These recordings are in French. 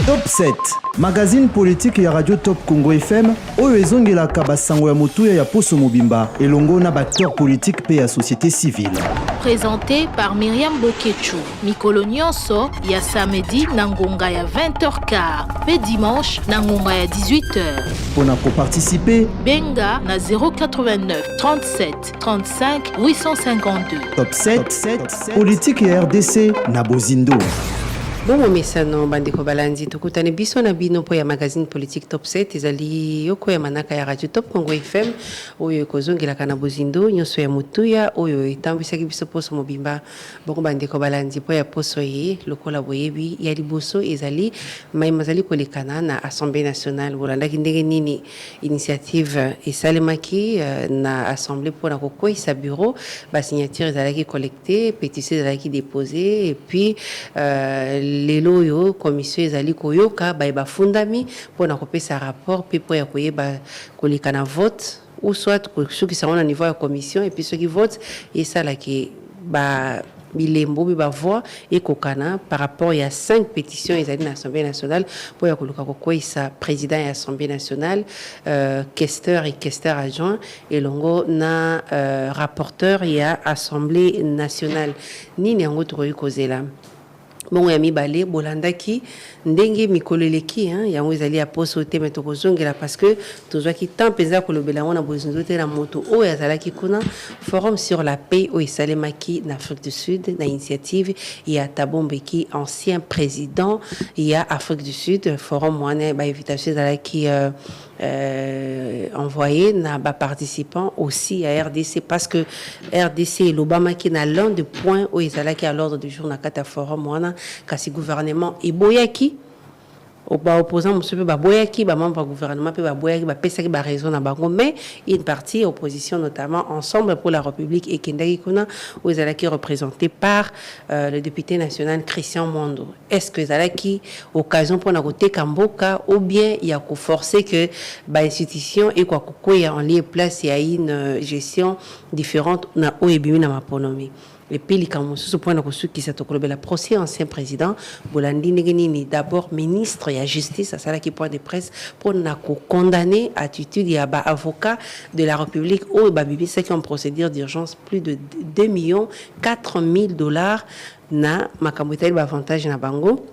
Top 7, magazine politique ya Radio Top Congo FM, oyo ezongelaka basango ya motuya ya Poso Mobimba, elongo na acteur politique pe ya société civile. Présenté par Myriam Bokechu. Mikolo nyonso ya samedi na ngonga ya 20h15, pe dimanche na ngonga ya 18h. Pona ko participer, benga na 089 37 35 852. Top 7, politique ya RDC na Bozindo. Bongo mesano bandeko balanzi tukutane biso na bino po ya magazine politique Top 7 ezali yoko ya manaka ya Radio Top Congo FM oyo ekozongelaka na Bozindo nyonso ya mutuya oyo etambisaki biso Poso Mobimba. Bongo bandeko balanzi po ya poso ye lokola boyebi ya liboso ezali mazali kolekana na Assemblée nationale bolandaki ndenge nini initiative esalemaki na Assemblée pour na kokwisa bureau ba signature ezalaki collecté, pétition ezalaki déposée et puis lelo yo commission ezali koyoka ba fundami pour na kopesa rapport pe po ya koyeba kolika na vote ou soit soki ça na niveau ya commission et puis ceux qui votent et ça là qui ba bilembo ba voix et kokana par rapport il y a 5 pétitions ezali na Assemblée nationale pour ya koluka kokwisa président ya Assemblée nationale questeur et questeur adjoint et longo na rapporteur ya Assemblée nationale nini yango tokoyi kozela. Bon ya mibale bolandaki ndenge mikoleleki yango ezali ya poso te mais tokozongela parce que tozwaki temps penza kolobela ngona bozindo te na moto oyo azalaki kuna forum sur la paix oyo esalemaki na Afrique du Sud na initiative ya Thabo Mbeki ancien président ya Afrique du Sud forum wana ba invitation ezalaki envoyé na ba participants aussi à RDC parce que RDC et l'Obama qui na l'un des points où ils allaient à l'ordre du jour na kata forum wana kasi gouvernement et boyaki ba opposant monsieur ba boyaki ba membre gouvernement pe ba boyaki ba pesaki ba raison na bango mais une partie opposition notamment Ensemble pour la République et Kendaki kuna où ils allaient représentés par le député national Christian Mondo. Est-ce que zalaki occasion pour na côté Kamboka ou bien il y a ko forcer que ba institution et quoi kokoya en lieu place il y a une gestion différente na oebimi na maponomi. Et puis, il y a ce point qui s'est occupé le procès ancien président, Bolandi Negenini, d'abord ministre de la Justice, à ça qui point de presse, pour condamner attitude, il y a un avocat de la République, au Babibi, c'est en procédure d'urgence, plus de 2 400 000 $ na makamoutel avantage na bango.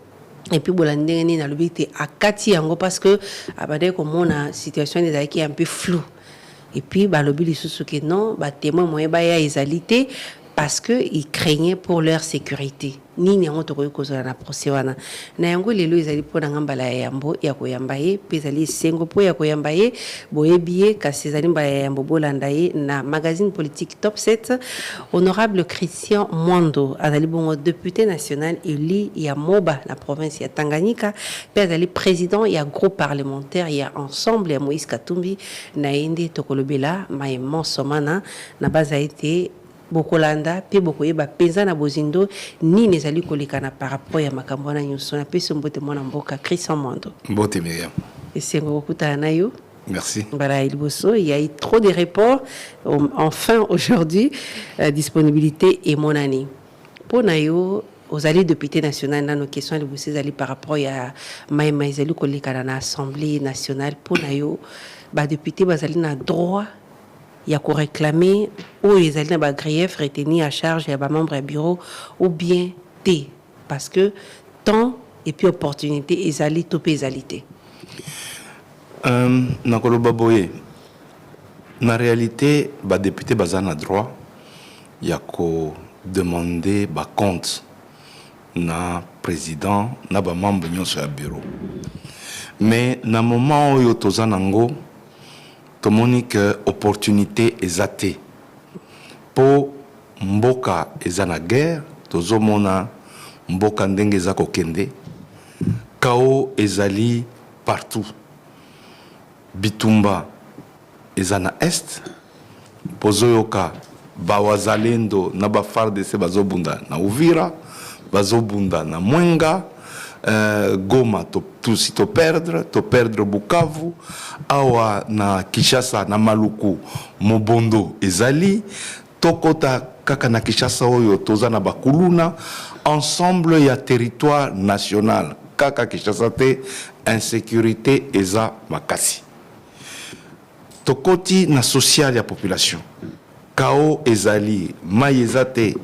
Et puis, Bolandi Negenini, na l'obité à Kati Yango, parce que, abadé, comme la situation est un peu floue. Et puis, l'obité, sous que non, témoin, moyen, ya égalité, parce que ils craignaient pour leur sécurité. Ni nyango tokoyi kozala na procès wana. Na yango lelo ezali pona ngambala ya yambo ya koyamba ye, pe ezali sengo po ya koyamba ye, boyebiye kasi ezali mbala ya yambo bolanda ye na magazine politique Top 7. Honorable Christian Mondo azali bongo député national élu ya Moba na province ya Tanganyika, pe azali président ya groupe parlementaire ya Ensemble ya Moïse Katumbi na ende tokolobela maïman somana na baza été bokolanda pe bokoyeba penza na Bozindo ni nezali kolekana par rapport ya makambo na nyonso na peso mbote mwana mboka Christian Mondo. Mbote Myriam. Esengo kokutana na yo. Merci. Voilà, il y a eu trop de reports. Enfin aujourd'hui disponibilité et mon année. Pour nayo aux alliés députés nationaux dans nos questions de vous allez par rapport à maïma ezali kolekana na Assemblée nationale pour nayo ba député bazali na droit il y a qu'on réclamer ou les alliés ba grief retenus à charge et ba membre du bureau ou bien T parce que temps et puis opportunité ezali topé ezalité na koloba boye na réalité ba député bazana droit il y a ko demander ba compte na président na ba membre nyonso ya bureau mais na moment où tozanango tomoni que opportunité ezate po mboka ezana guerre tozomona mboka ndenge za kokende kao ezali partout bitumba ezana est pozoyoka bawazalendo na ba FARDC bazobunda na Uvira bazobunda na Mwenga Goma to perdre Bukavu awa na Kinshasa na Maluku Mobondo ezali tokota kaka na Kinshasa oyo toza na bakuluna ensemble ya territoire national kaka Kinshasa te insécurité eza makasi tokoti na social ya population chaos ezali mai eza te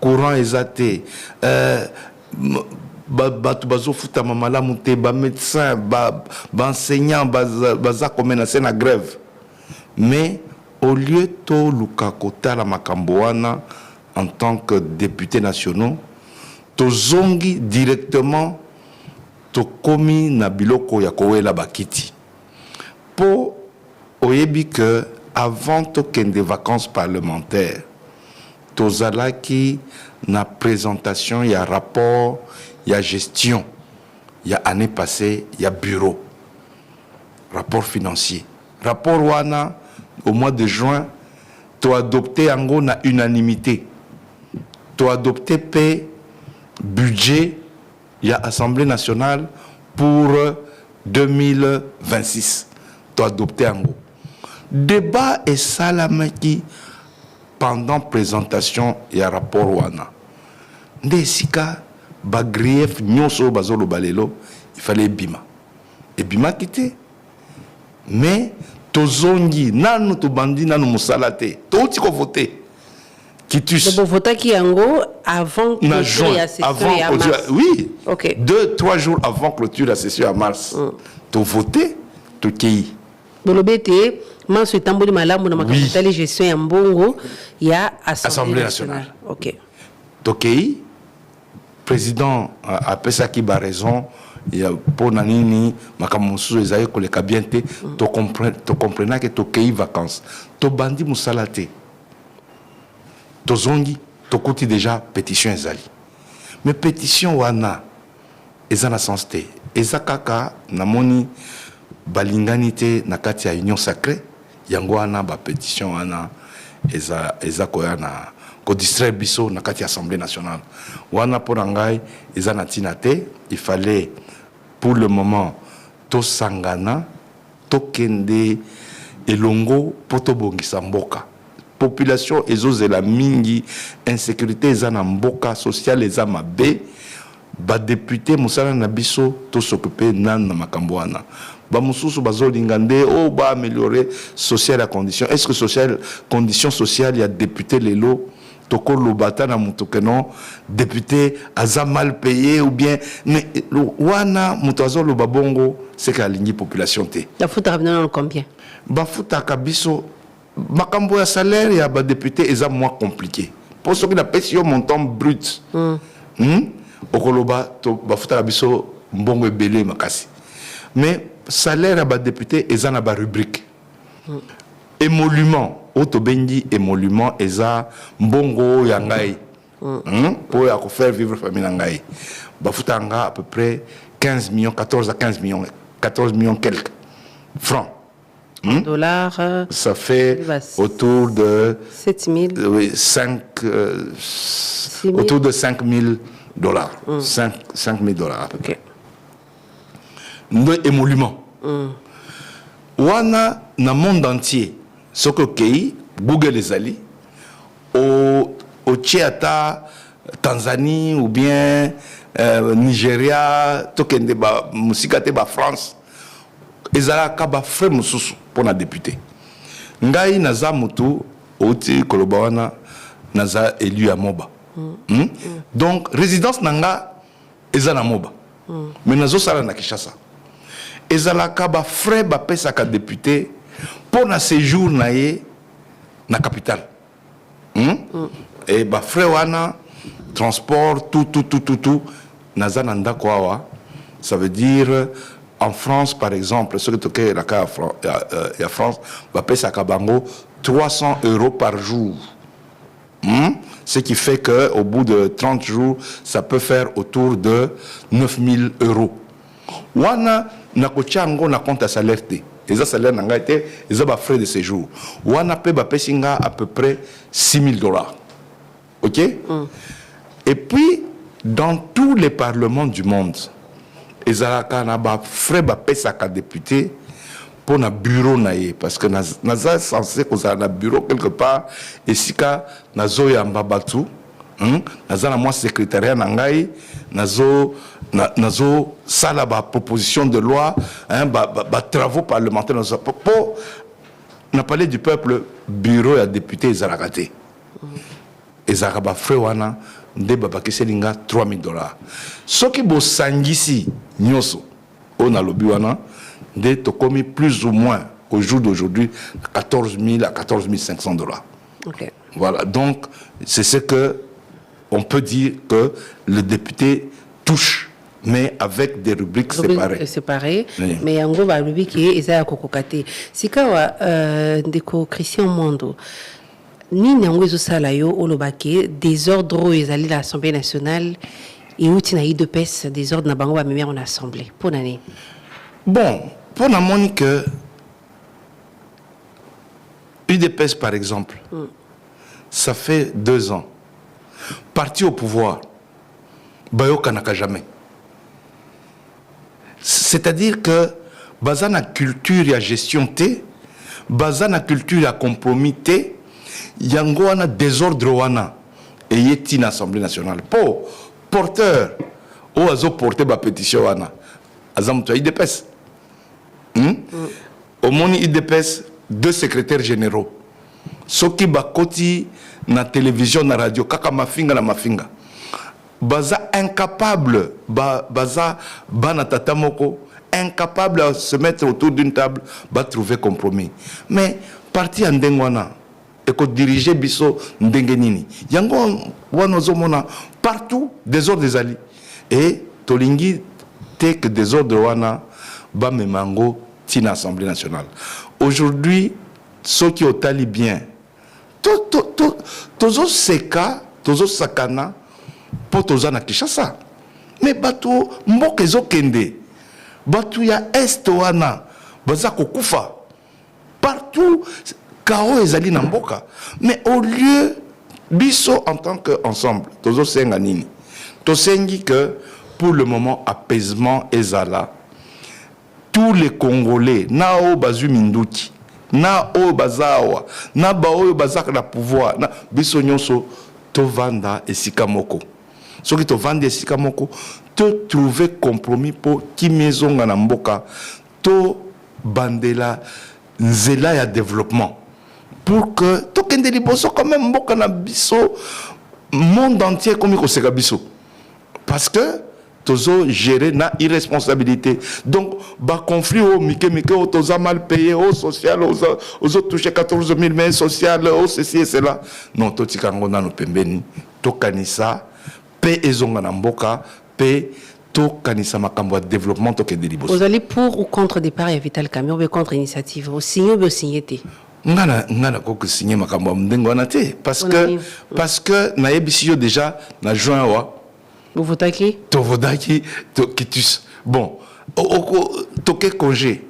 courant eza te bato bazofutama malamu te bamédecin baenseignant baza komenase na grève mais au lieu to luka kotala makambo wana en tant que députés nationaux tozongi directement tokomi na biloko ya kowela bakiti po oyebi que avant tokende vacances parlementaires tozalaki na présentation ya rapport ya gestion ya année passée ya bureau rapport financier rapport wana au mois de juin to adopté yango na unanimité to adopté pe budget ya Assemblée nationale pour 2026 to adopté yango débat et salamaki pendant présentation ya rapport wana ndesika ba grief nyonso bazolo balelo il fallait bima quitté mais tozongi nanu to bandi nanu musalate to tiko voter kitus de voter qui yango avant clôture la session à mars. Oui, okay. 2-3 jours avant clôture la session à mars to voter to kei bolobete manso tamboli malamu na makapitali gestion ya mbongo ya Assemblée nationale. OK. Tokei président a pesaki ba raison ya pona nini makamusu ezaye koleka bien te to comprendre que tokei vacances to bandi musalate to zongi to kuti déjà pétition ezali mais pétition wana ezana sens te ezakaka namoni balingani te na kati ya union sacrée yango wana ba pétition wana eza koyana ko distraire biso na kati ya Assemblée nationale wana pour ngai ezana tina te il fallait pour le moment to sangana to kende elongo poto bongisa mboka population ezozela mingi insécurité ezana mboka sociale eza mabe ba député musala na biso to s'occuper nan na makambo wana ba mususu bazolinga nde o ba améliorer social la condition est-ce que social condition sociale ya député lelo toko lobata na mutuke non député aza mal payé ou bien mais wana mutazo loba bongo c'est que aligner population te la futa revenant combien ba futa kabiso makambo ya salaire ya ba député eza moins compliqué pour ceux qui na pension montant brut okoloba to ba futa kabiso mbongo ebele makasi mais salaire ya ba député eza na ba rubrique émolument autobendi émolument eza mbongo ya ngai pour ya ko faire vivre famille ngai ba futanga à peu près 15 millions 14 à 15 millions 14 millions quelques francs dollars ça fait autour de 7000 oui 5 autour de 5000 dollars 5000 dollars à peu près émolument wana na monde entier ce que kei Google ezali au Tchata Tanzanie ou bien Nigeria tokende ba musika te ba France ezala ka ba frère mususu pour na député ngai naza mutu oti koloba wana naza élu à Moba donc résidence nanga ezana Moba mais nazo sala na Kinshasa ezala ka ba frère ba pesa ka député pour na séjour na ye na capitale et ba frère wana transport tout naza nanda kwa ça veut dire en France par exemple ce que toke la ka ya France ba pesa ka bango 300 € par jour ce qui fait que au bout de 30 jours ça peut faire autour de 9000 € wana na kochango na compte à salaire te les salaires n'ont été ils ont frais de séjour ou on a payé à peu près $6000 ok et puis dans tous les parlements du monde ils ont frais à député pour un bureau parce que nous sommes censés qu'on a un bureau quelque part et si ka nazo ya mbabatu Nazana moi secrétariat nangai nazo sala ba proposition de loi ba travaux parlementaires pour na parlé du peuple bureau ya député Zaragate ezaraba frewana nde babaki selinga $3,000 soki bo sangisi nyoso on a lobby wana nde tokomi plus ou moins au jour d'aujourd'hui $14,000 à $14,500. Okay. Voilà, donc c'est ce que on peut dire que le député touche, mais avec des rubriques séparées. Oui. Mais en gros, la rubrique est Isaiah Kokokate. Si kawa ndeko Christian Mondo, ni nango sala yo olobake désordre ezali l'Assemblée nationale et outi na IDPS désordre na bango ba mémoire en assemblée. Pour l'année. Bon, pour la Monique, UDPS par exemple, ça fait 2 ans. Parti au pouvoir, Bayo Kanaka jamais. C'est-à-dire que Bazana culture et gestion T, Bazana culture et compromis T, Yango wana désordre wana et yeti na Assemblée nationale. Pour porteur, ou azo porter ba pétition wana, azam to IDPS. Au moni IDPS, 2 secrétaires généraux. Soki bakoti na télévision, na radio, kaka mafinga na mafinga. Baza incapable, baza bana tatamoko, incapable à se mettre autour d'une table, ba trouver compromis. Mais parti en dengwana, et que diriger biso ndengenini. Yango wanozo mona partout désordre des alliés. Et tolingi te que désordre wana ba memango tina Assemblée nationale. Aujourd'hui, ceux qui ont tali bien, tozo seka, tozo sakana, pour tozo na Kinshasa. Mais bato mboke zo kende, bato ya est wana, baza kokufa. Partout, kao ezali na mboka. Mais au lieu, biso en tant qu'ensemble, tozo senga nini. To sengi que pour le moment, apaisement ezala. Tous les Congolais, nao bazu minduki, na o bazawa, na bao bazak na pouvoir, na biso nyonso to vanda esika moko. Soki to vanda esika moko, to trouver compromis pour ki mezonga na mboka, to bandela nzela ya développement. Pour que to kende liboso quand même mboka na biso monde entier comme ko seka biso. Parce que tozo gérer na irresponsabilité. Donc, bah conflit au mike au toza mal payé, au social, aux autres touché 14 000 mains sociales, au ceci et cela. Non, to tikango na no pembeni, to kanisa, pe ezonga na mboka, pe to kanisa makambo de développement to ke delibos. Vous allez pour ou contre départ et Vital Camille ou contre initiative, au signé ou au signété? Ngana ko signé makambo mdengo na te parce que na yebisi déjà na juin wa vous votez qui? Tu votes qui? Kitus. Bon, toke congé.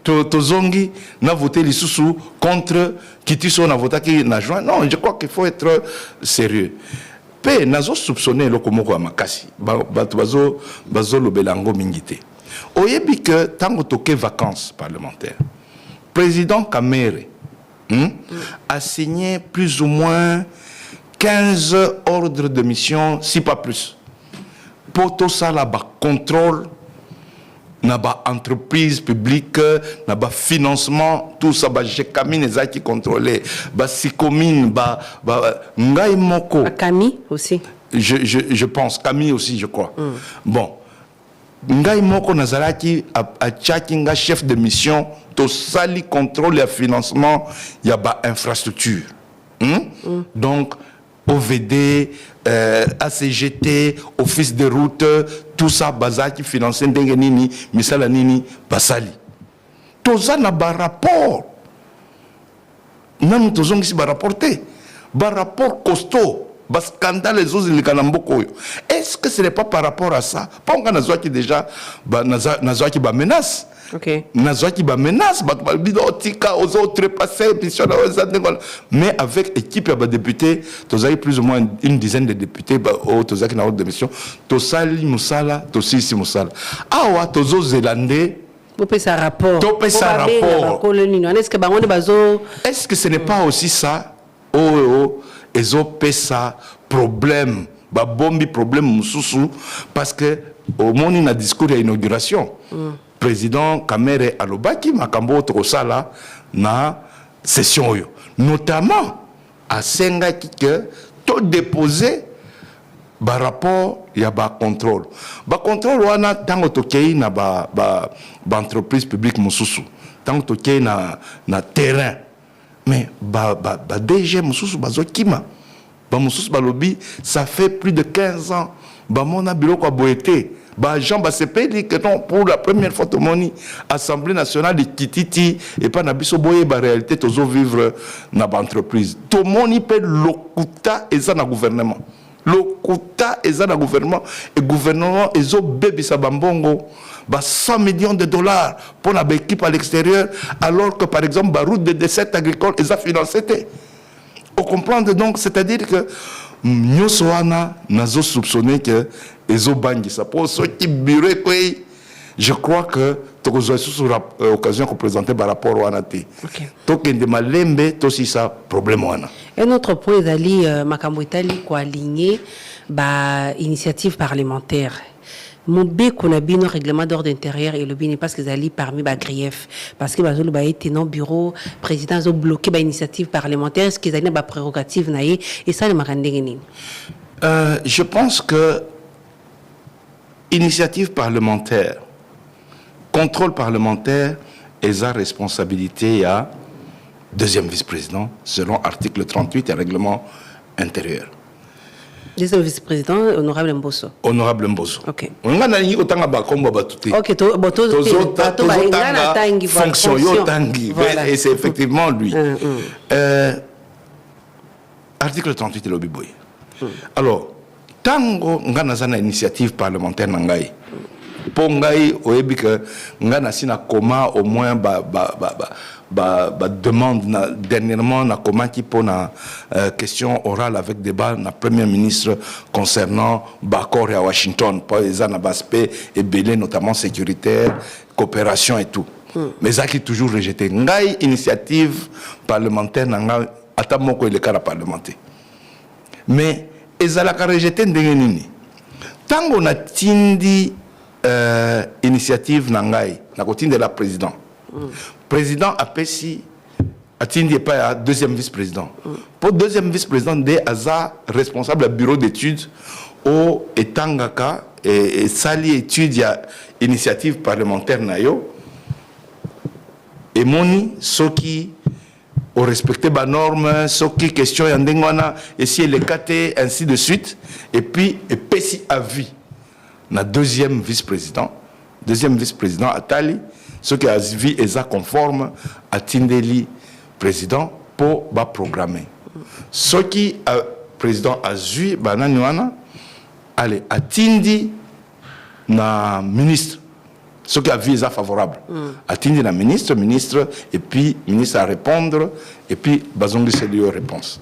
Tozongi n'a voté les sous contre Kitus, on a voté qui n'a juin. Non, je crois qu'il faut être sérieux. Pe nazo soupçonné le komoko amakasi. Bazo lo belango mingite. Oyebi que tango toke vacances parlementaires. Président Kamere a signé plus ou moins 15 ordres de mission, si pas plus. Pour tout ça, là, contrôle, na ba entreprise publique, na ba financement, tout ça, j'ai Camille qui contrôlait, ba Sikomine, Ngai Moko. Camille aussi. Je pense, Camille aussi, je crois. Bon. Ngai Moko Nazaraki a Tchakinga, chef de mission, tout ça, li contrôle et financement, il y a ba infrastructure. Donc, OVD, ACGT, Office de route, tout ça, Bazaki, financé Ndengenini, Misalanini, Basali. Tout ça n'a pas rapport. Nous avons ici un rapport costaud. Scandale les autres est-ce que ce n'est pas par rapport à ça? Pas qu'on a déjà qui menace. Okay. Qui menace, aux autres passés, mais avec équipe de députés, tu as plus ou moins une dizaine de députés, tu as qui de mission, tu as Moussala, tu as ici Moussala. Ah ouais, tu as Zélandais. Tu as rapport. Est-ce que ce n'est pas aussi ça? ezo pesa problème ba bombi problème mususu parce que au moni na discours ya inauguration président Kamere alobaki makambo tokosala na session oyo notamment asengaki que to déposer ba rapport ya ba contrôle wana tango tokei na ba entreprise publique mususu tango tokei na terrain mais ba DG mususu bazokima ba mususu balobi ça fait plus de 15 ans ba mona biloko aboyete ba Jean Basepeli que non pour la première fois to moni Assemblée nationale de Kititi et pas na biso boye ba réalité tozo vivre na ba entreprise to moni pe lokuta eza na gouvernement lokuta eza na gouvernement et gouvernement ezo bebisa bambongo ba 100 millions de dollars pour la équipe à l'extérieur alors que par exemple ba route de dessert agricole eza financé. On comprend donc, c'est-à-dire que nous avons soupçonné que les Obangisa, pour ceux qui bureau, je crois que tu as l'occasion de présenter par rapport au Anati. Donc, il y a aussi ça problème. Un autre point, Zali Makamboitali, quoi, aligné, initiative parlementaire. Mon qu'on a bien un règlement d'ordre intérieur et le bien parce que Zali parmi les griefs parce que bazolo ba été non bureau président ont bloqué ba initiative parlementaire ce qu'ils avaient ba prérogative naïe et ça le marandengeni. Je pense que initiative parlementaire contrôle parlementaire est sa responsabilité à deuxième vice-président selon article 38 du règlement intérieur. Deuxième vice-président, honorable Mbosso. Honorable Mbosso. Ok. On a dit que tanga ba komba batuté. Ok, fonction tangi. Et c'est effectivement lui. Article 38 de l'Obiboy. Alors, tango ngana zana initiative parlementaire nangai. Pongai oebi que ngana sina koma au moins demande dernièrement na comment qui pour na question orale avec débat na premier ministre concernant Bakor à Washington pour les aspects et belé notamment sécuritaire coopération et tout mais ça qui toujours rejeté ngai initiative parlementaire nanga atamoko le cas parlementaire mais ezala ka rejeté ndenge nini tango na tindi initiative nangai na kotinde la président président Apesi atteindre pas à deuxième vice-président. Pour deuxième vice-président, des Aza responsable du bureau d'études au Etangaka et Sali études ya initiative parlementaire nayo et moni ceux qui ont respecté les normes, ceux qui question yandengwana et si les KT ainsi de suite et puis et Pessi à vie na deuxième vice-président Atali ce qui a vu est conforme à Tindeli président pour programmer. Ce qui a président a vu bananiwana allez à Tindi na ministre ce qui a vu est favorable. À Tindi na ministre et puis ministre à répondre et puis bazongi c'est lui réponse.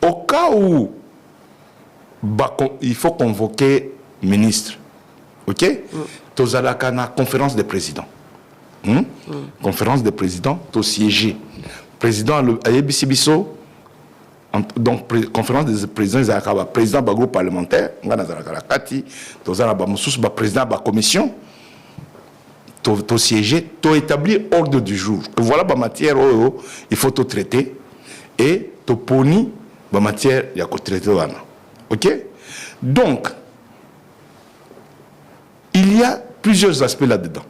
Au cas où il faut convoquer ministre. OK? Tozalaka na conférence des présidents. Conférence des présidents, tout siégé. Président a ABC Bisso, donc conférence des présidents, il y a président du groupe parlementaire, il y a Kati, président de la commission, tout siégé, tout établir ordre du jour. Voilà la matière il faut tout traiter et tout poni la matière il y a tout traiter. OK? Donc, il y a plusieurs aspects là-dedans.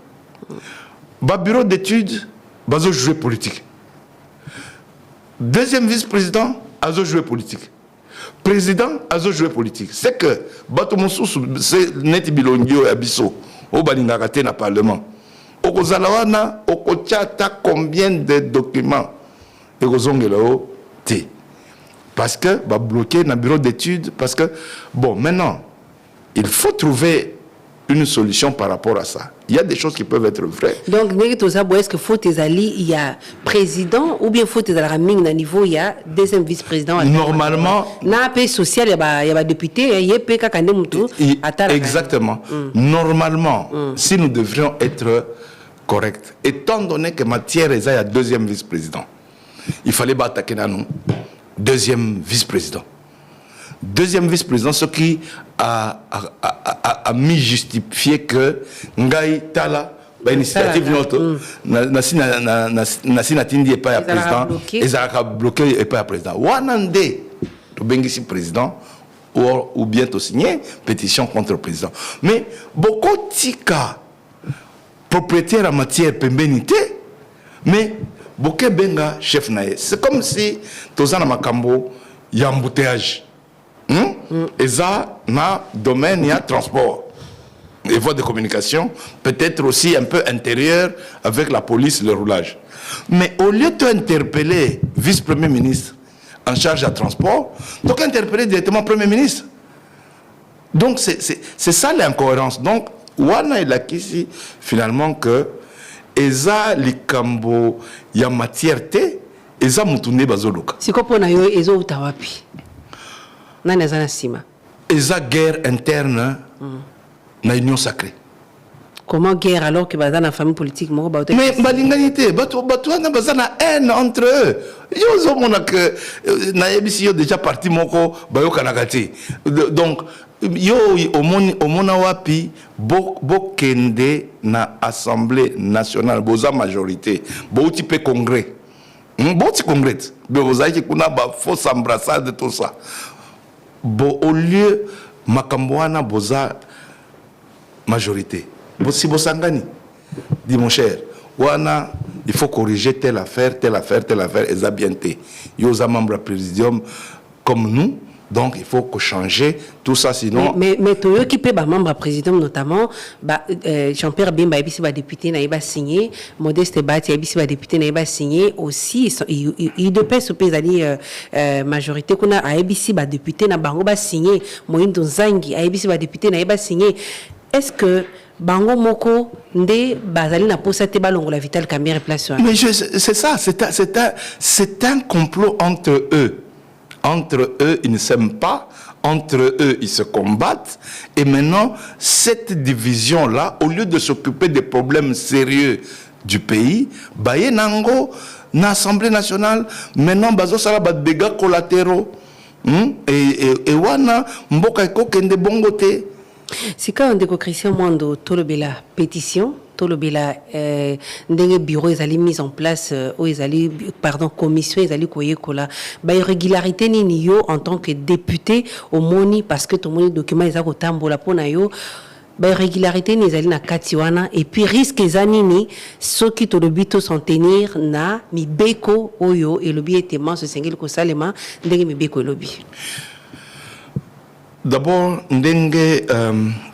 Le bureau d'études va jouer politique. Deuxième vice-président a joué politique. Président a joué politique. C'est que c'est net bilongio abisso au balingakate na parlement. Au kozalawana au kochata combien de documents et kozongelao té. Parce que va bloquer le bureau d'études parce que bon maintenant il faut trouver une solution par rapport à ça. Il y a des choses qui peuvent être vraies. Donc, est-ce que faut tes alliés, il y a président ou bien faut tes alliés à niveau, il y a deuxième vice-président. Normalement. Na paix social, il y a député, il y a PK Kandemoutou. Exactement. Normalement, si nous devrions être corrects, étant donné que matière est à deuxième vice-président, il fallait attaquer nous. deuxième vice-président. Deuxième vice-président, ce qui a mis justifié que Ngai Tala, l'initiative notre, Nassina Tindi n'est pas le président, ils ont bloqué et pas le président. Wanande, le Bengisi président, ou bientôt signé pétition contre le président. Mais beaucoup de cas propriétaires en matière de pénalité, mais beaucoup benga chef naïe. C'est comme si tous en makambo y a embouteillage. Et ça, dans le domaine, il y a transport et voies de communication, peut-être aussi un peu intérieur avec la police, le roulage. Mais au lieu d'interpeller vice-premier ministre en charge du transport, donc interpeller directement le premier ministre. Donc c'est ça l'incohérence. Donc, Wana est là ici, finalement, que Eza Likambo, il y a matière té, Eza Moutoune Bazoluka. C'est quoi pour nous, Eza Utawapi? Eza guerre interne na union sacrée. Comment guerre alors que dans la famille politique? Mais balinganité, batouana bazana haine entre eux. Yo zomona que na yebisi yo déjà parti moko bayo kanagati. Donc yo omona wapi bokende na assemblée nationale boza majorité, bouti pe congrès. Bouti congrès. Bozaki kuna ba fausse embrassade tout ça. Bon, au lieu Makambouana boza majorité. Si Bosangani dit mon cher, Wana, il faut corriger telle affaire, et ça bien été. Il y a un membre présidium comme nous, donc il faut changer tout ça sinon. Mais tu qui peut être membre président notamment, Jean-Pierre Bemba est député, n'a signé, Modeste Bati est député, n'a signé aussi. Il dépend sur les majorité qu'on a à ABC député, n'a pas signé, Moïndo Zangi est député, n'a signé. Est-ce que Bango Moko Nde Bazali n'a pas cette balongo la Vital Cambier place? Mais c'est ça, c'est un complot entre eux. Entre eux, ils ne s'aiment pas. Entre eux, ils se combattent. Et maintenant, cette division-là, au lieu de s'occuper des problèmes sérieux du pays, Baye Nango, l'Assemblée nationale, maintenant, Bazo Sala bat dégâts collatéraux. Et Wana, Mboka Eko Kende Bongote. C'est quand on déco Christian Mwando, Tolobela pétition, Tolobela ndenge bureau ils allaient mis en place, commission ils allaient koye kola. Ba irrégularité ni yo en tant que député au moni parce que tout le monde document ils a kotambola pona yo. Ba irrégularité ni allaient na katiwana et puis risque zanini ceux qui to le but s'en tenir na mi beko oyo et le bi était manche sengel ko salema ndenge mi beko lobby. D'abord, ndenge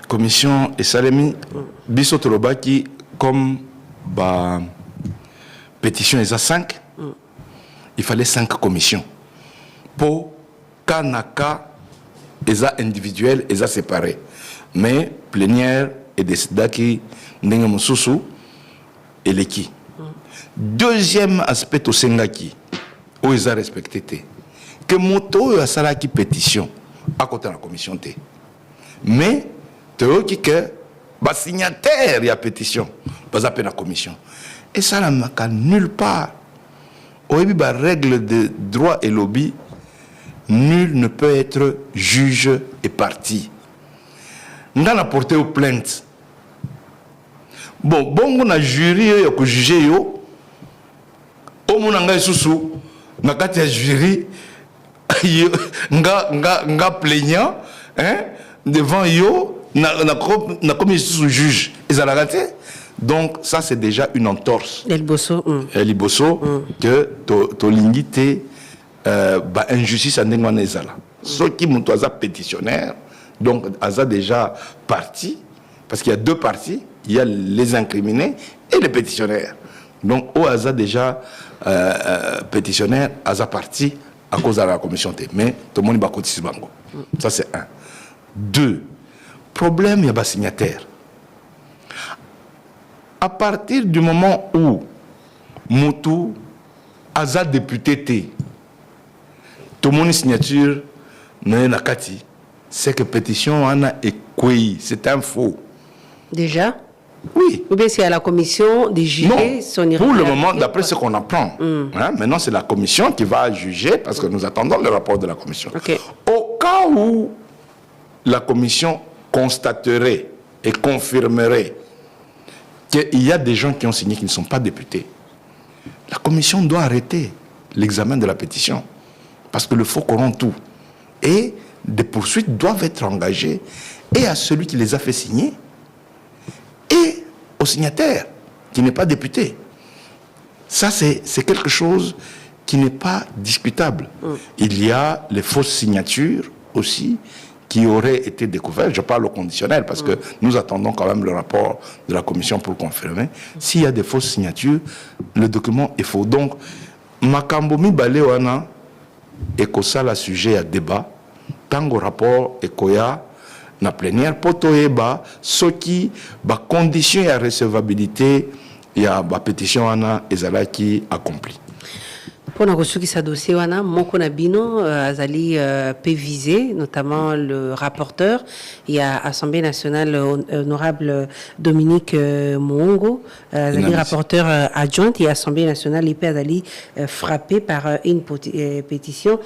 commission et salemi biso tolobaki comme ba pétition les a 5. Il fallait 5 commissions pour kanaka eza individuel eza séparé. Mais plénière et décidaki ndenge mususu eleki. Deuxième aspect au sengaki où eza respecté té que moto a salaki pétition à côté de la commission T. Mais, tu vois que les signataires de la pétition, pas à peine la commission. Et ça n'a nulle part. Au début, la règle de droit et lobby, nul ne peut être juge et partie. Nous avons apporté aux plaintes. Bon, on a jury, on a jugé, on a sous na kati ya jury nga plaignant devant yo na commission juge ils ont raté. Donc ça c'est déjà une entorse Liboso que to lingité injustice en ndengwana ezala ceux qui montent à pétitionnaire donc aza déjà parti parce qu'il y a deux parties, il y a les incriminés et les pétitionnaires. Donc au aza déjà pétitionnaire aza parti à cause de la commission T. Mais tout le monde va cotiser bango. Ça, c'est un. 2. Problème, il y a des signataires. À partir du moment où Moutou a député T, tout le monde signature, c'est que pétition, on a écoué. C'est un faux. Déjà Oui. Ou bien c'est à la commission de juger son pour le irrégularité, moment, d'après ce qu'on apprend. Hein, maintenant, c'est la commission qui va juger parce que nous attendons le rapport de la commission. Ok. Au cas où la commission constaterait et confirmerait qu'il y a des gens qui ont signé qui ne sont pas députés, la commission doit arrêter l'examen de la pétition parce que le faux corrompt tout. Et des poursuites doivent être engagées et à celui qui les a fait signer et au signataire qui n'est pas député. Ça, c'est quelque chose qui n'est pas discutable. Il y a les fausses signatures aussi qui auraient été découvertes. Je parle au conditionnel parce que nous attendons quand même le rapport de la commission pour confirmer. S'il y a des fausses signatures, le document est faux. Donc, Makambomi Balewana et Kosala sujet à débat, tant au rapport et Koya, na plénière, potoeba, soki, ba condition et recevabilité, il y a ba pétition ana ezalaki accompli. Pour nous ce dossier, moko na bino azali peut viser, notamment le rapporteur. Il y a Assemblée nationale honorable Dominique Mwongo, azali rapporteur adjoint, et Assemblée nationale IP azali frappé par une pétition.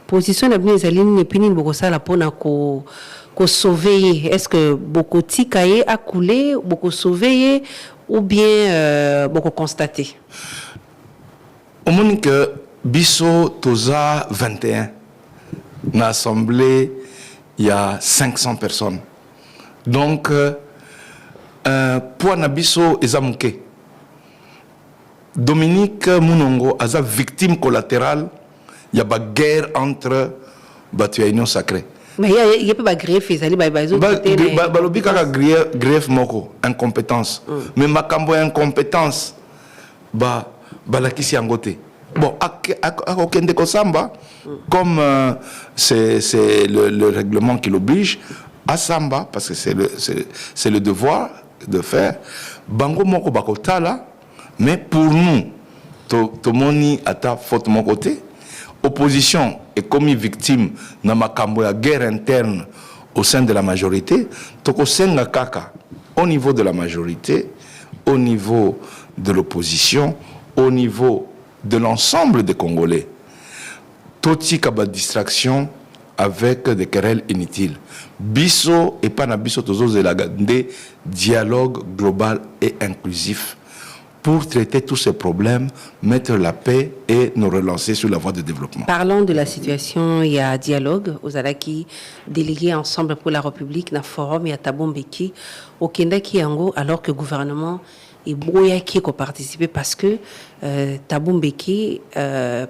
Position na bino azali ni pini bokosa la pona ko sauver. Est-ce que beaucoup tikaye a coulé, beaucoup sauver ou bien beaucoup constater? Au moins que Bisso Toza 21, dans l'Assemblée, il y a 500 personnes. Donc, pour Nabiso Ezamouke, Dominique Mounongo, a victime collatérale, il y a une guerre entre la Union sacrée. Mais il y a pas de greffe, il y a pas de greffe, incompétence. Mais ma cambo incompétence, la kisi angote. Bon, à aucun de Kosamba, comme c'est le règlement qui l'oblige, à Samba, parce que c'est le devoir de faire, Bango Moko Bakotala, mais pour nous, Tomoni à ta faute mon côté, opposition est commis victime dans ma cambo guerre interne au sein de la majorité, Toko Senga Kaka, au niveau de la majorité, au niveau de l'opposition, au niveau de l'ensemble des Congolais. Toti kaba distraction avec des querelles inutiles. Bisso et pas na bisso tozo zelagande dialogue global et inclusif pour traiter tous ces problèmes, mettre la paix et nous relancer sur la voie de développement. Parlons de la situation, il y a dialogue aux Alaki délégués ensemble pour la République, dans le forum, il y a Tabombeki, au Kendaki Yango, alors que le gouvernement et Boyaki qui ont participé parce que Tabombeki,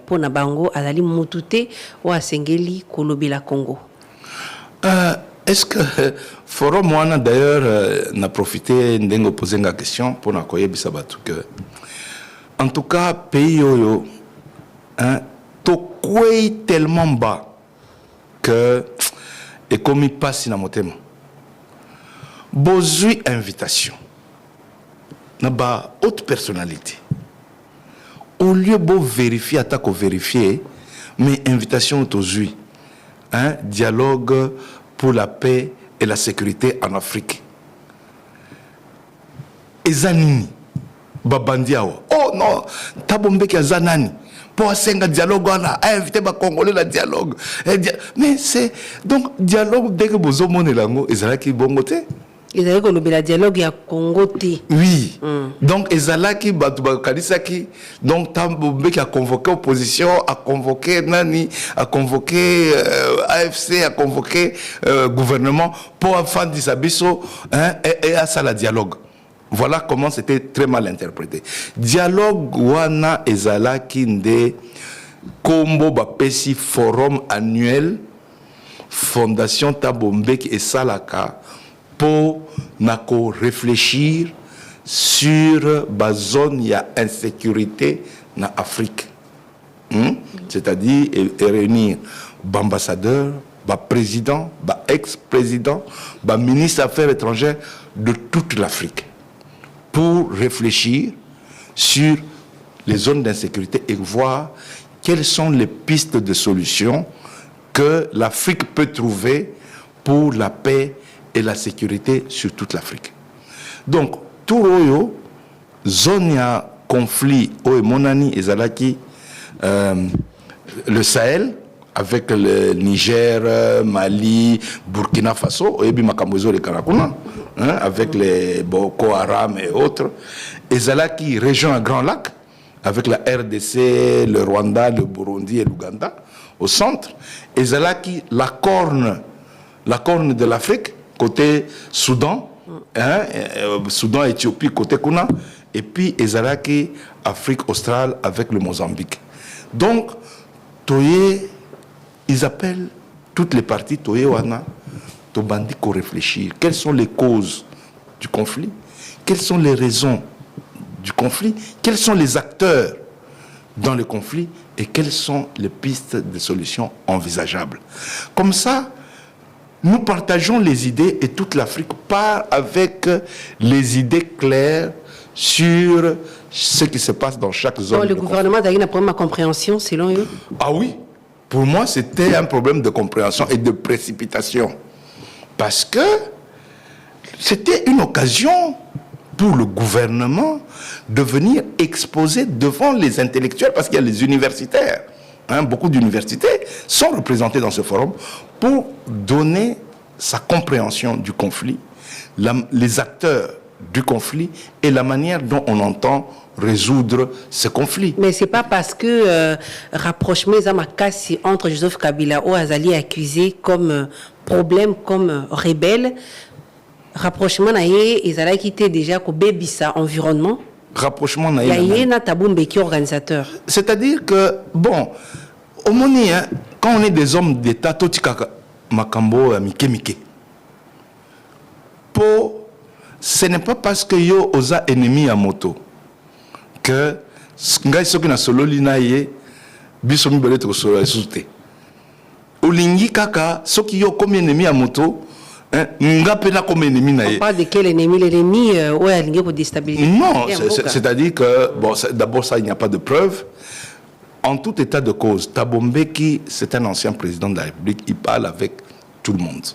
pour Nabango, Azali Moutouté ou Asengeli, Kolobila Congo. Est-ce que Forum Moana d'ailleurs n'a profité de poser la question pour nous Bisabatu que en tout cas pays yoyo tokwei tellement bas que et comme il passe dans mon thème bozui invitation na ba haute personnalité au lieu de vérifier attaque vérifier mais invitation autozui dialogue pour la paix et la sécurité en Afrique. Ezanini, Babandiawa. Oh non, Tabombeki Azanani. Pour un dialogue, on a invité les Congolais à dialogue. Mais c'est donc dialogue dès que vous avez lango, Ezalaki bongote. Ezalaki le dialogue ya Congo té. Oui. Donc Ezalaki Batubakalisaki, donc Tabombeki a convoqué l'opposition, a convoqué Nani, a convoqué AFC, a convoqué gouvernement pour faire des abisso et à ça la dialogue. Voilà comment c'était très mal interprété. Dialogue wana Ezalaki nde Kombo Bapesi forum annuel Fondation Tabombeki et Salaka pour nako réfléchir sur la zone il y a insécurité en Afrique. C'est-à-dire réunir l'ambassadeur, le président, l'ex-président, le ministre des Affaires étrangères de toute l'Afrique pour réfléchir sur les zones d'insécurité et voir quelles sont les pistes de solutions que l'Afrique peut trouver pour la paix et la sécurité sur toute l'Afrique. Donc, tout oyo, zone ya conflit, oyo monani ezalaki, le Sahel, avec le Niger, Mali, Burkina Faso, et avec les Boko Haram et autres, ezalaki région à Grand Lac, avec la RDC, le Rwanda, le Burundi et l'Ouganda, au centre, ezalaki la corne de l'Afrique, côté Soudan, Soudan, Éthiopie, côté Kuna, et puis ezalaki Afrique australe avec le Mozambique. Donc, Toye, ils appellent toutes les parties, Toye Wana, Tobandi qu'on réfléchir. Quelles sont les causes du conflit? Quelles sont les raisons du conflit? Quels sont les acteurs dans le conflit? Et quelles sont les pistes de solutions envisageables? Comme ça, nous partageons les idées et toute l'Afrique part avec les idées claires sur ce qui se passe dans chaque zone. Donc, le gouvernement a eu un problème de compréhension, selon eux? Ah oui, pour moi, c'était un problème de compréhension et de précipitation. Parce que c'était une occasion pour le gouvernement de venir exposer devant les intellectuels, parce qu'il y a les universitaires. Beaucoup d'universités sont représentées dans ce forum pour donner sa compréhension du conflit, les acteurs du conflit et la manière dont on entend résoudre ce conflit. Mais c'est pas parce que rapprochement Zamakasi entre Joseph Kabila ou Azali accusé comme problème, comme rebelle, rapprochement naie Ezala qui était déjà ko bebisa environnement. Rapprochement naie. Il y a na Taboumbe qui organisateur. C'est-à-dire que bon, au moni, quand on est des hommes d'État, totika makambo mike. Ce n'est pas parce que yo osa ennemi à moto que ngai soki na sololi na ye biso mibele to solo esute. Olingi kaka soki yo comme ennemi à moto nga pena comme ennemi na ye. On parle de quel ennemi? L'ennemi où est aligné pour déstabiliser? Non, c'est-à-dire que bon, d'abord ça il n'y a pas de preuve. En tout état de cause, Thabo Mbeki, c'est un ancien président de la République, il parle avec tout le monde.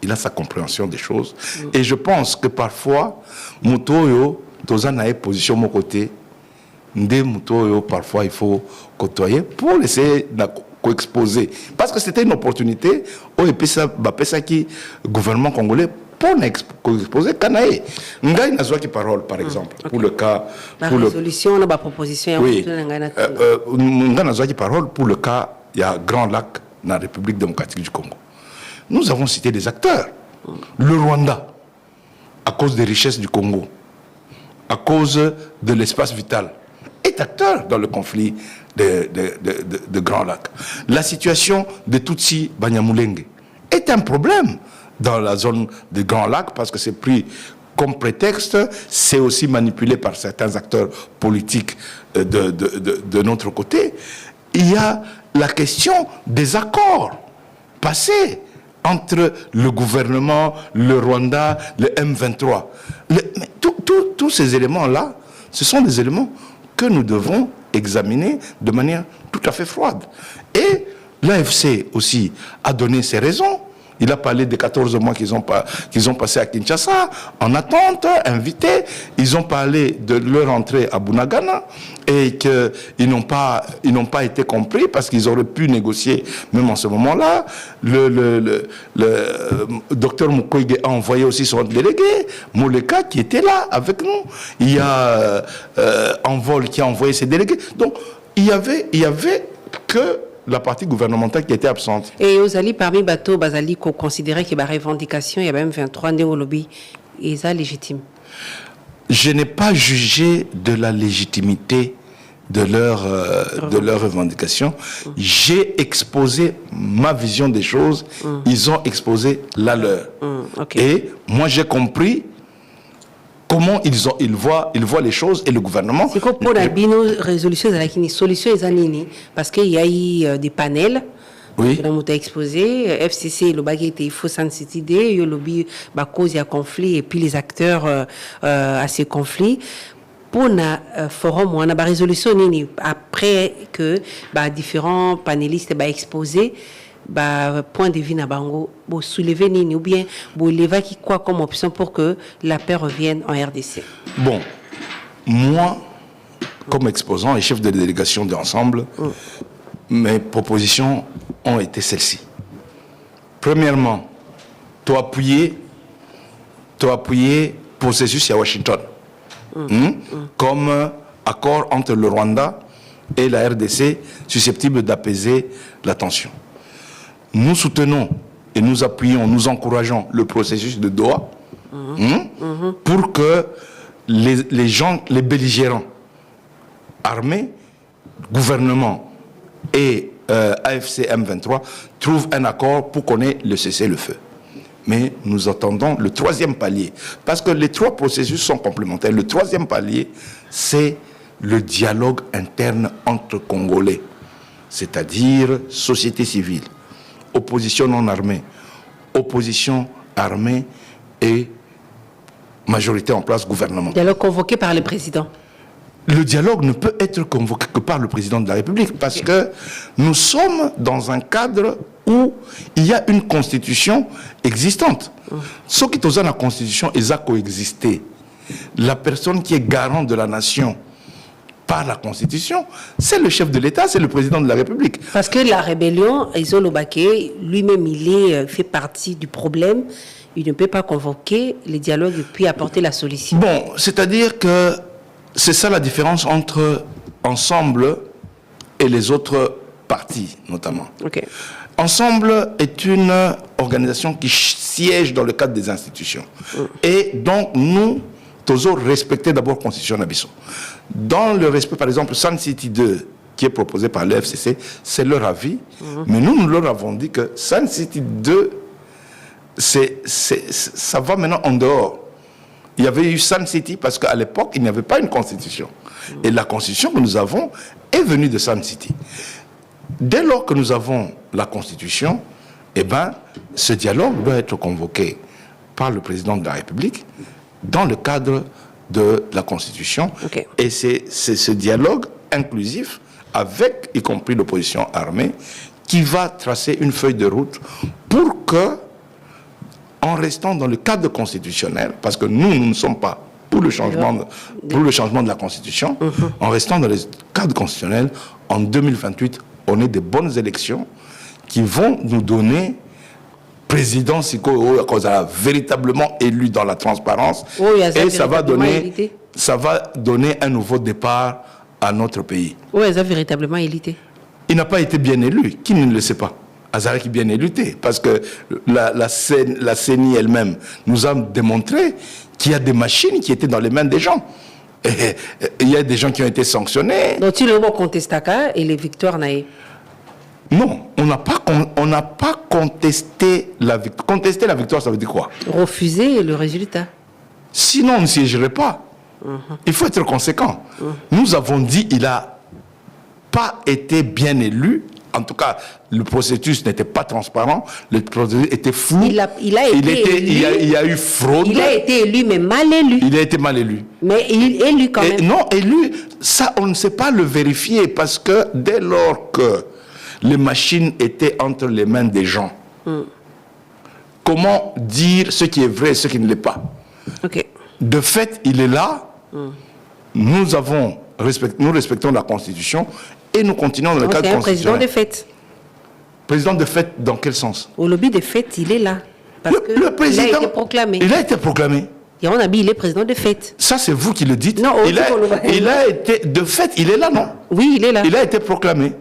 Il a sa compréhension des choses. Et je pense que parfois, Mutoyo, Tozana est position de mon côté. Ndé Mutoyo, parfois, il faut côtoyer pour essayer d'exposer. Parce que c'était une opportunité, et puis ça, qui gouvernement congolais, pour exposer Kanaé. Ngaï n'a qui parole, par exemple, pour le cas. La résolution, la proposition, oui. Ngaï n'a qui parole pour le cas, il y a Grand Lac dans la République démocratique du Congo. Nous avons cité des acteurs. Le Rwanda, à cause des richesses du Congo, à cause de l'espace vital, est acteur dans le conflit de Grand Lac. La situation de Tutsi Banyamulenge est un problème dans la zone de Grand Lac parce que c'est pris comme prétexte, c'est aussi manipulé par certains acteurs politiques de notre côté. Il y a la question des accords passés entre le gouvernement, le Rwanda, le M23. Tous ces éléments-là, ce sont des éléments que nous devons examiner de manière tout à fait froide. Et l'AFC aussi a donné ses raisons. Il a parlé des 14 mois qu'ils ont passé à Kinshasa, en attente, invités. Ils ont parlé de leur entrée à Bunagana et qu'ils n'ont pas été compris parce qu'ils auraient pu négocier même en ce moment-là. Le docteur Mukwege a envoyé aussi son délégué, Moleka, qui était là avec nous. Il y a Envol qui a envoyé ses délégués. Donc, il y avait que la partie gouvernementale qui était absente. Et aux alliés parmi bateaux, Bazali, qu'on considérait qu'il y a une revendication, il y a même 23 néo-lobby. Et ça, légitime? Je n'ai pas jugé de la légitimité de leur revendication. J'ai exposé ma vision des choses. Ils ont exposé la leur. Okay. Et moi, j'ai compris comment ils voient les choses et le gouvernement. C'est quoi pour la résolution de la solution des parce qu'il y a eu des panels. Oui. Que nous avons exposé, FCC, le baguette, il faut sensibiliser, le lobby, cause il y a conflit et puis les acteurs à ces conflits. Pour un forum, on a une résolution après que différents panélistes exposé. point de vue na bango, vous soulevez nini ou bien vous levez qui quoi comme option pour que la paix revienne en RDC? Bon, moi, comme exposant et chef de délégation d'ensemble, mes propositions ont été celles-ci. Premièrement, tu appuyer processus à Washington, comme accord entre le Rwanda et la RDC susceptible d'apaiser la tension. Nous soutenons et nous appuyons, nous encourageons le processus de Doha pour que les belligérants armés, gouvernement et AFC M23 trouvent un accord pour qu'on ait le cessez-le-feu. Mais nous attendons le troisième palier, parce que les trois processus sont complémentaires. Le troisième palier, c'est le dialogue interne entre Congolais, c'est-à-dire société civile, opposition non armée, opposition armée et majorité en place gouvernement. Dialogue convoqué par le président. Le dialogue ne peut être convoqué que par le président de la République, parce que nous sommes dans un cadre où il y a une constitution existante. Ce qui est dans la constitution est à coexister. La personne qui est garant de la nation par la constitution, c'est le chef de l'État, c'est le président de la République. Parce que la rébellion, Iso Baké, lui-même, il fait partie du problème. Il ne peut pas convoquer les dialogues et puis apporter la solution. Bon, c'est-à-dire que c'est ça la différence entre Ensemble et les autres partis, notamment. Okay. Ensemble est une organisation qui siège dans le cadre des institutions. Et donc, nous, toujours respecter d'abord la Constitution d'Abisso. Dans le respect, par exemple, Sun City 2, qui est proposé par le FCC, c'est leur avis. Mais nous leur avons dit que Sun City 2, ça va maintenant en dehors. Il y avait eu Sun City parce qu'à l'époque, il n'y avait pas une constitution. Et la constitution que nous avons est venue de Sun City. Dès lors que nous avons la constitution, eh ben, ce dialogue doit être convoqué par le président de la République dans le cadre de la constitution. Okay. Et c'est ce dialogue inclusif avec, y compris l'opposition armée, qui va tracer une feuille de route pour que, en restant dans le cadre constitutionnel, parce que nous ne sommes pas pour le changement de la Constitution, en restant dans le cadre constitutionnel, en 2028, on ait des bonnes élections qui vont nous donner président Siko véritablement élu dans la transparence, et ça va donner un nouveau départ à notre pays. Oui, elle a véritablement élité. Il n'a pas été bien élu. Qui ne le sait pas? Azarek est bien élu, parce que la CENI elle-même nous a démontré qu'il y a des machines qui étaient dans les mains des gens. Et il y a des gens qui ont été sanctionnés. Donc tu le contestes et les victoires naïves? Non, on n'a pas contesté la victoire. Contester la victoire, ça veut dire quoi? Refuser le résultat. Sinon, on ne siégerait pas. Il faut être conséquent. Nous avons dit qu'il n'a pas été bien élu. En tout cas, le processus n'était pas transparent, le processus était flou. Il y a eu fraude. Il a été élu, mais mal élu. Il a été mal élu. Mais il est élu quand même. Non, élu, ça, on ne sait pas le vérifier, parce que dès lors que les machines étaient entre les mains des gens, comment dire ce qui est vrai et ce qui ne l'est pas? Okay. De fait, il est là. Nous respectons la Constitution. Et nous continuons dans le cadre constitutionnel. Président de fait. Président de fait, dans quel sens? Au lobby de fait, il est là. Parce le président, il a été proclamé. Il a été proclamé. Et on a dit, il est président de fait. Ça, c'est vous qui le dites. Non, il a été, de fait, il est là, non? Oui, il est là. Il a été proclamé.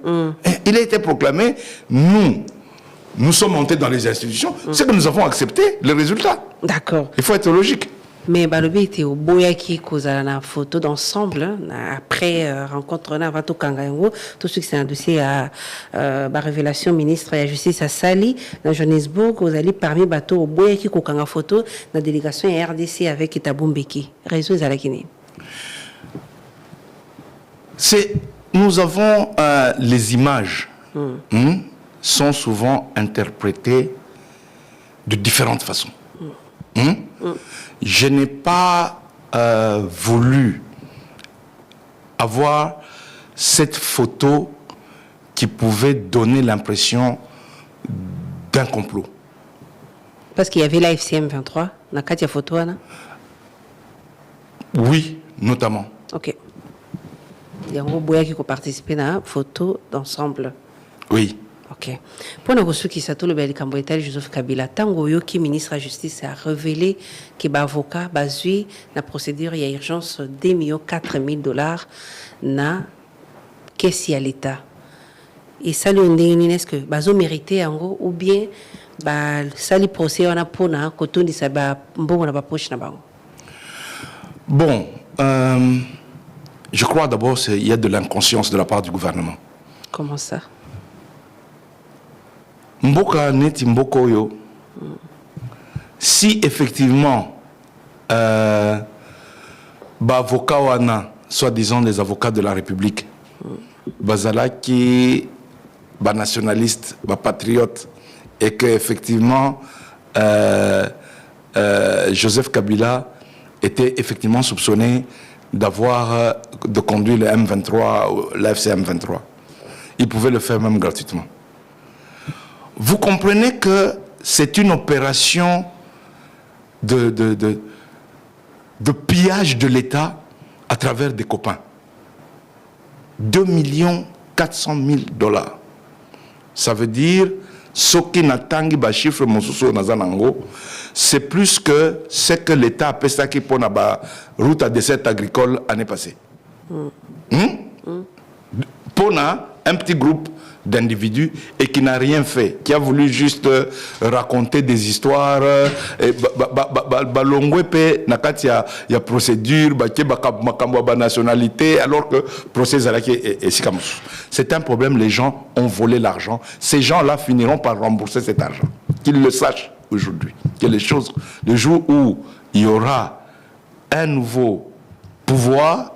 Il a été proclamé. Nous sommes montés dans les institutions. C'est que nous avons accepté le résultat. D'accord. Il faut être logique. Mais Balobi était au Boyaki, cause à la photo d'ensemble, après rencontre avant tout Kangaïwo, tout ce qui s'est un dossier à révélation ministre de la Justice à Sali, dans Johannesburg, vous allez parmi bateau au Boyaki, Kanga photo, dans la délégation RDC avec Itabumbeki. Réseau Zalakini. Nous avons les images sont souvent interprétées de différentes façons. Je n'ai pas voulu avoir cette photo qui pouvait donner l'impression d'un complot. Parce qu'il y avait la FCM 23, dans la photo, Anna. Oui, notamment. Ok. Il y a un gros boya qui a participé à la photo d'ensemble. Oui. Ok. Pour nous, qui s'attend le bel Camboïtal Joseph Kabila, Tango Yoki, ministre de la Justice, a révélé que l'avocat basé la procédure, il y a urgence $2 4 000 na caisse à l'État. Et ça, est-ce que bazo mérité en gros ou bien ça le procès on a pour na koto ni ça ba mbongo na ba poche na bango. Bon, je crois d'abord qu'il y a de l'inconscience de la part du gouvernement. Comment ça? Mboka neti mboko yo. Si effectivement avocat wana, soi-disant des avocats de la République, bazalaki nationaliste, patriote, et que effectivement Joseph Kabila était effectivement soupçonné de conduire le M23, l'AFC M23. Il pouvait le faire même gratuitement. Vous comprenez que c'est une opération de pillage de l'État à travers des copains. $2 400 000. Ça veut dire, ce qui n'attend pas chiffre c'est plus que ce que l'État a payé pour la route à dessert agricole l'année passée. Pour un petit groupe d'individus et qui n'a rien fait, qui a voulu juste raconter des histoires, il y a procédure, nationalité, alors que procès c'est un problème, les gens ont volé l'argent. Ces gens-là finiront par rembourser cet argent. Qu'ils le sachent aujourd'hui. Que les choses, le jour où il y aura un nouveau pouvoir,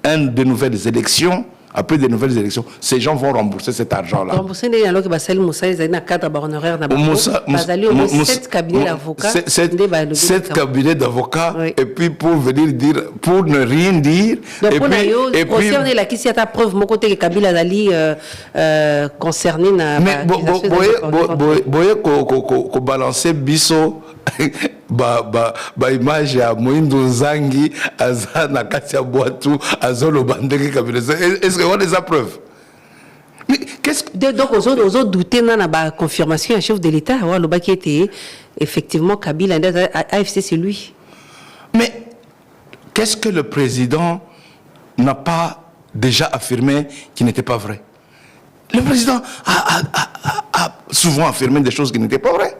de nouvelles élections, après des nouvelles élections, ces gens vont rembourser cet argent-là. Rembourser, alors que Bassel Moussa, ils ont un cadre honoraire dans le 7 cabinets d'avocats. 7 cabinets d'avocats, et puis pour venir dire, pour ne rien dire. Donc, et puis, on est là, qui s'y a ta preuve, mon côté, Kabila Dali concerné. Mais, boye, qu'on balancer Bisso. Image ya Moindo Zangi aza na kati ya boatu azolo bandeki Kabila. Est-ce que on a des preuves? Mais qu'est-ce que donc aux autres douter na ba confirmation à chef de l'État ouais le qui était effectivement Kabila AFC c'est lui. Mais qu'est-ce que le président n'a pas déjà affirmé qui n'était pas vrai? Le président a souvent affirmé des choses qui n'étaient pas vraies.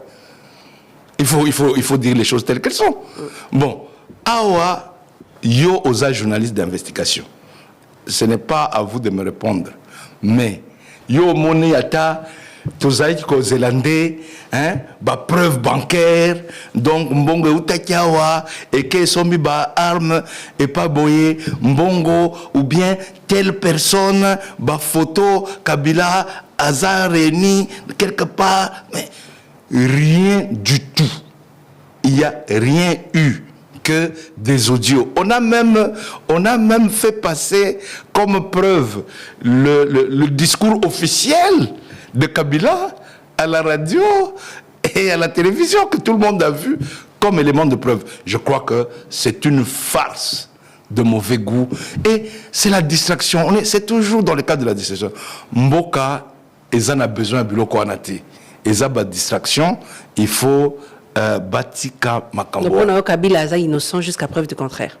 Il faut dire les choses telles qu'elles sont. Bon, awa yo osa journaliste d'investigation. Ce n'est pas à vous de me répondre, mais yo moni ata tozaïki ko zélandais, hein, ba preuve bancaire, donc mbongo utakiawa et que sombi ba arme et pas boyer mbongo ou bien telle personne ba photo Kabila hasard réuni quelque part, mais rien du tout. Il n'y a rien eu que des audios. On a même fait passer comme preuve le discours officiel de Kabila à la radio et à la télévision que tout le monde a vu comme élément de preuve. Je crois que c'est une farce de mauvais goût et c'est la distraction. C'est toujours dans le cadre de la distraction. Mboka, ils en ont besoin de biloko anati. Et ça, distraction, il faut Batika Makambo. Donc, on a Kabila est innocent jusqu'à preuve du contraire.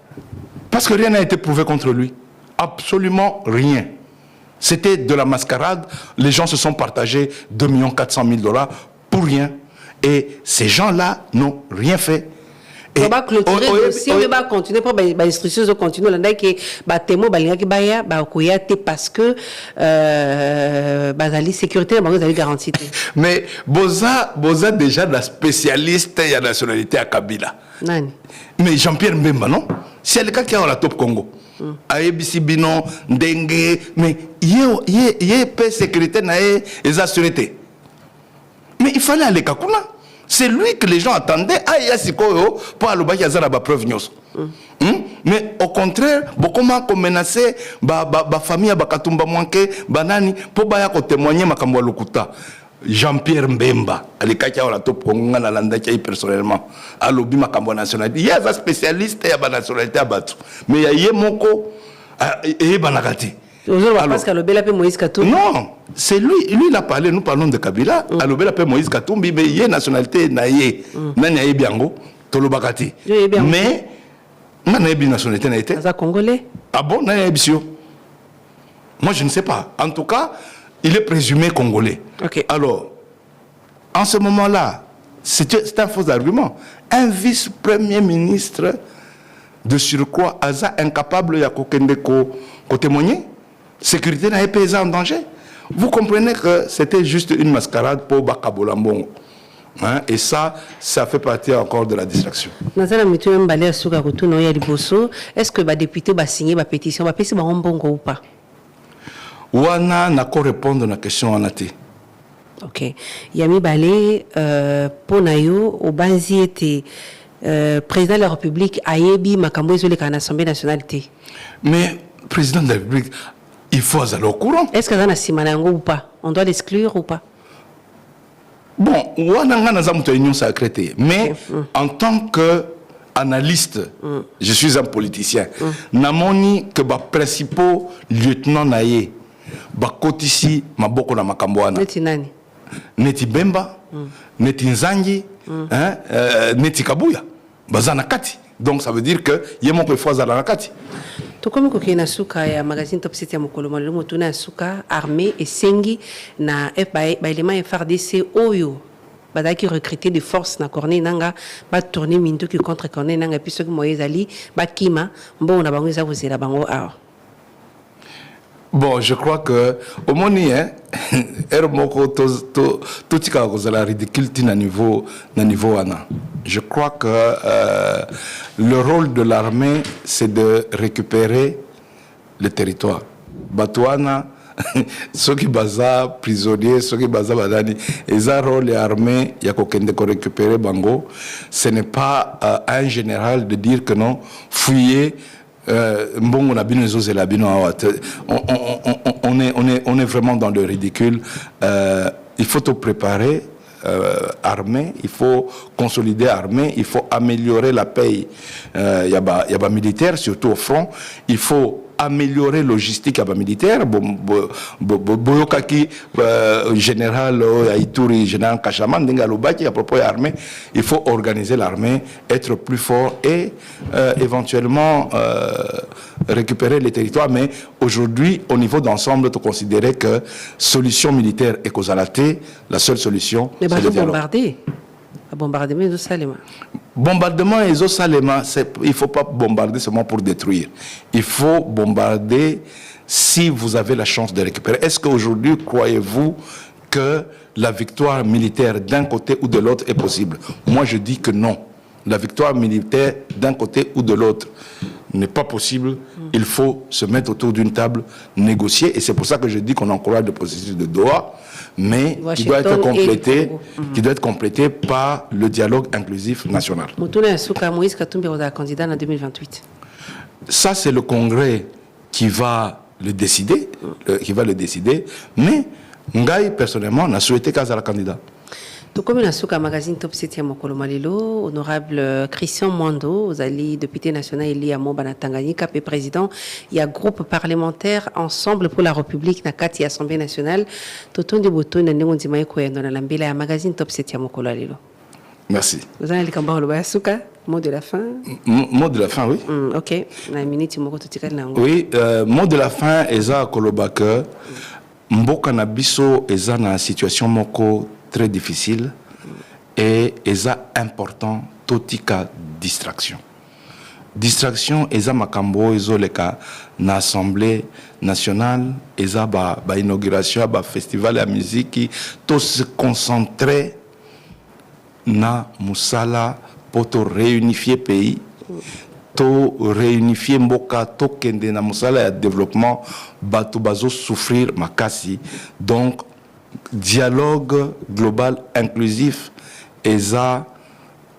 Parce que rien n'a été prouvé contre lui. Absolument rien. C'était de la mascarade. Les gens se sont partagés $2 400 000 pour rien. Et ces gens-là n'ont rien fait. On va clôturer le dossier, on va continuer pour les instructions de continuer. On a dit que témoin parce que la sécurité est garantie. Mais Boza déjà la spécialiste et la nationalité à Kabila. Nani? Mais Jean-Pierre Mbemba, non? C'est le cas qui est la top Congo. ABC Bino, Dengue, mais il y a pas sécurité et la sûreté. Mais il fallait aller Kakuna. C'est lui que les gens attendaient. Ah, il y a Sikoyo pour aller y a la preuve. Mais au contraire, beaucoup ont menacé la famille Bakatumba Mwanke, Banani, pour témoigner Makamwa Lokuta. Jean-Pierre Mbemba, alikaki ala top konga na landaki personnellement, alobi makambo nationalité. Il y a un spécialiste ya ba nationalité abatu. Mais il y a moko et banakati. Parce que Alobela pe Moïse Katumbi. Non, c'est lui il a parlé, nous parlons de Kabila, Alobela pe Moïse Katumbi, mais il y a nationalité naie, nani ayebi yango, tolobakati. Mais nani ayebi nationalité naie. C'est congolais. Ah bon, nani ayebi sio? Moi je ne sais pas. En tout cas, il est présumé congolais. Okay. Alors, en ce moment-là, c'est un faux argument. Un vice-premier ministre de surcroît, Aza incapable de témoigner, sécurité n'a pas été en danger. Vous comprenez que c'était juste une mascarade pour Bakabolambongo. Hein? Et ça fait partie encore de la distraction. Est-ce que les députés vont signer la pétition, vont passer ou pas? Wana n'a qu'à répondre à la question en athée. Ok. Yami Balé, pour Nayo, au Banzi était président de la République, Ayebi Makambo Ezole à l'Assemblée nationale. Mais président de la République, il faut aller au courant. Est-ce que dans la Simanango ou pas? On doit l'exclure ou pas? Bon, Wana n'a pas union sacrée. Mais en tant que analyste, je suis un politicien. Namoni que les principaux lieutenants naïe. Bakotisi maboko na makamboana neti nani neti Bemba neti Nzangi neti Kabuya bazana kati, donc ça veut dire que yemo pe fois na kati to comme ko kena suka ya magazine Top 7 ya mokolo malelo motuna suka armée et sengi na ba élément FRDC oyo badaki recruter des forces na corne nanga ba tourner minduki contre corne nanga puis ce que Moïse Ali ba kima mbo na bango za kozela bango awa. Bon, je crois que au moni tout la ridicule na niveau ana. Je crois que le rôle de l'armée c'est de récupérer le territoire. Batouana ceux qui baza prisonniers, ceux qui baza badani, et un rôle de l'armée il y a qu'on récupérer bango, ce n'est pas à un général de dire que non, fouiller on est vraiment dans le ridicule. Il faut te préparer armée, il faut consolider armée, il faut améliorer la paix. Il y a militaire, surtout au front. Il faut améliorer logistique militaire. Boyokaki général Aïtouri, général Kachaman, Dengalobaki à propos de l'armée. Il faut organiser l'armée, être plus fort et éventuellement récupérer les territoires. Mais aujourd'hui, au niveau d'ensemble, tu considérais que solution militaire et causalité, la seule solution, c'est le bombarder. Bombardement et Salema. Bombardement et Salema, il ne faut pas bombarder seulement pour détruire. Il faut bombarder si vous avez la chance de récupérer. Est-ce qu'aujourd'hui, croyez-vous que la victoire militaire d'un côté ou de l'autre est possible? Moi, je dis que non. La victoire militaire d'un côté ou de l'autre n'est pas possible. Il faut se mettre autour d'une table, négocier. Et c'est pour ça que je dis qu'on encourage le processus de Doha, mais qui doit être complété par le dialogue inclusif national. Moïse Katumbi est candidat en 2028. Ça, c'est le Congrès qui va le décider, mais Ngai, personnellement, n'a souhaité qu'à la candidat. Comme il a magazine Top 7 Mokolo Malelo, honorable Christian Mwando, vous allez député national élu à Mobana Tanganyika, président, il y a groupe parlementaire Ensemble pour la République, Nakati Assemblée nationale, Toton de Boton, Nandemondima Ekoyendo, dans la magazine Top 7 Mokolo Malelo. Merci. Vous allez le Bayasuka, mot de la fin. Mot de la fin, oui. Ok. Oui, mot de la fin, Eza Kolobaka, Mboka Nabiso, Eza na situation moko très difficile et eza important totika distraction eza makambo ezoleka na assemblée nationale eza ba inauguration ba festival ya musique to se concentrer na musala poto réunifier pays to réunifier mboka to kende na musala ya développement bato bazo souffrir makasi. Donc dialogue global inclusif est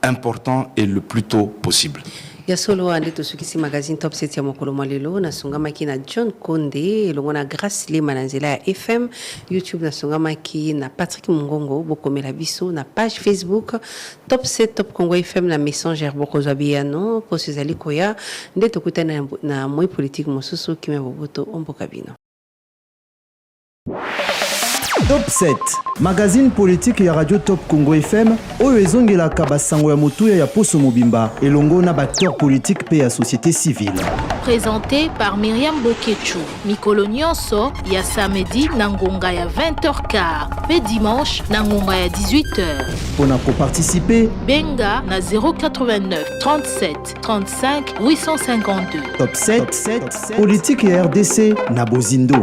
important et le plus tôt possible. ya solo ande to sukisi magazine top 7 ya mokolo mwalelo na sungamaki na John Konde elongo na Grace Lema na nzela ya FM YouTube na sungamaki na Patrick Mungongo bokomela biso na page Facebook top 7 top Congo FM na Messenger bokozwa biano po sezali koya nde tokutana na moi politique mosusu kimya boboto omboka bino. Top 7 magazine politique ya radio Top Congo FM oyo ezongelaka basango ya motuya ya poso mobimba elongo na acteur politique pe ya société civile. Présenté par Myriam Boketchou. Mikolo nyonso ya samedi na ngonga ya 20h15 pe dimanche na ngonga ya 18h. Pona ko participer Benga na 089 37 35 852. Top 7 politique ya RDC na Bozindo.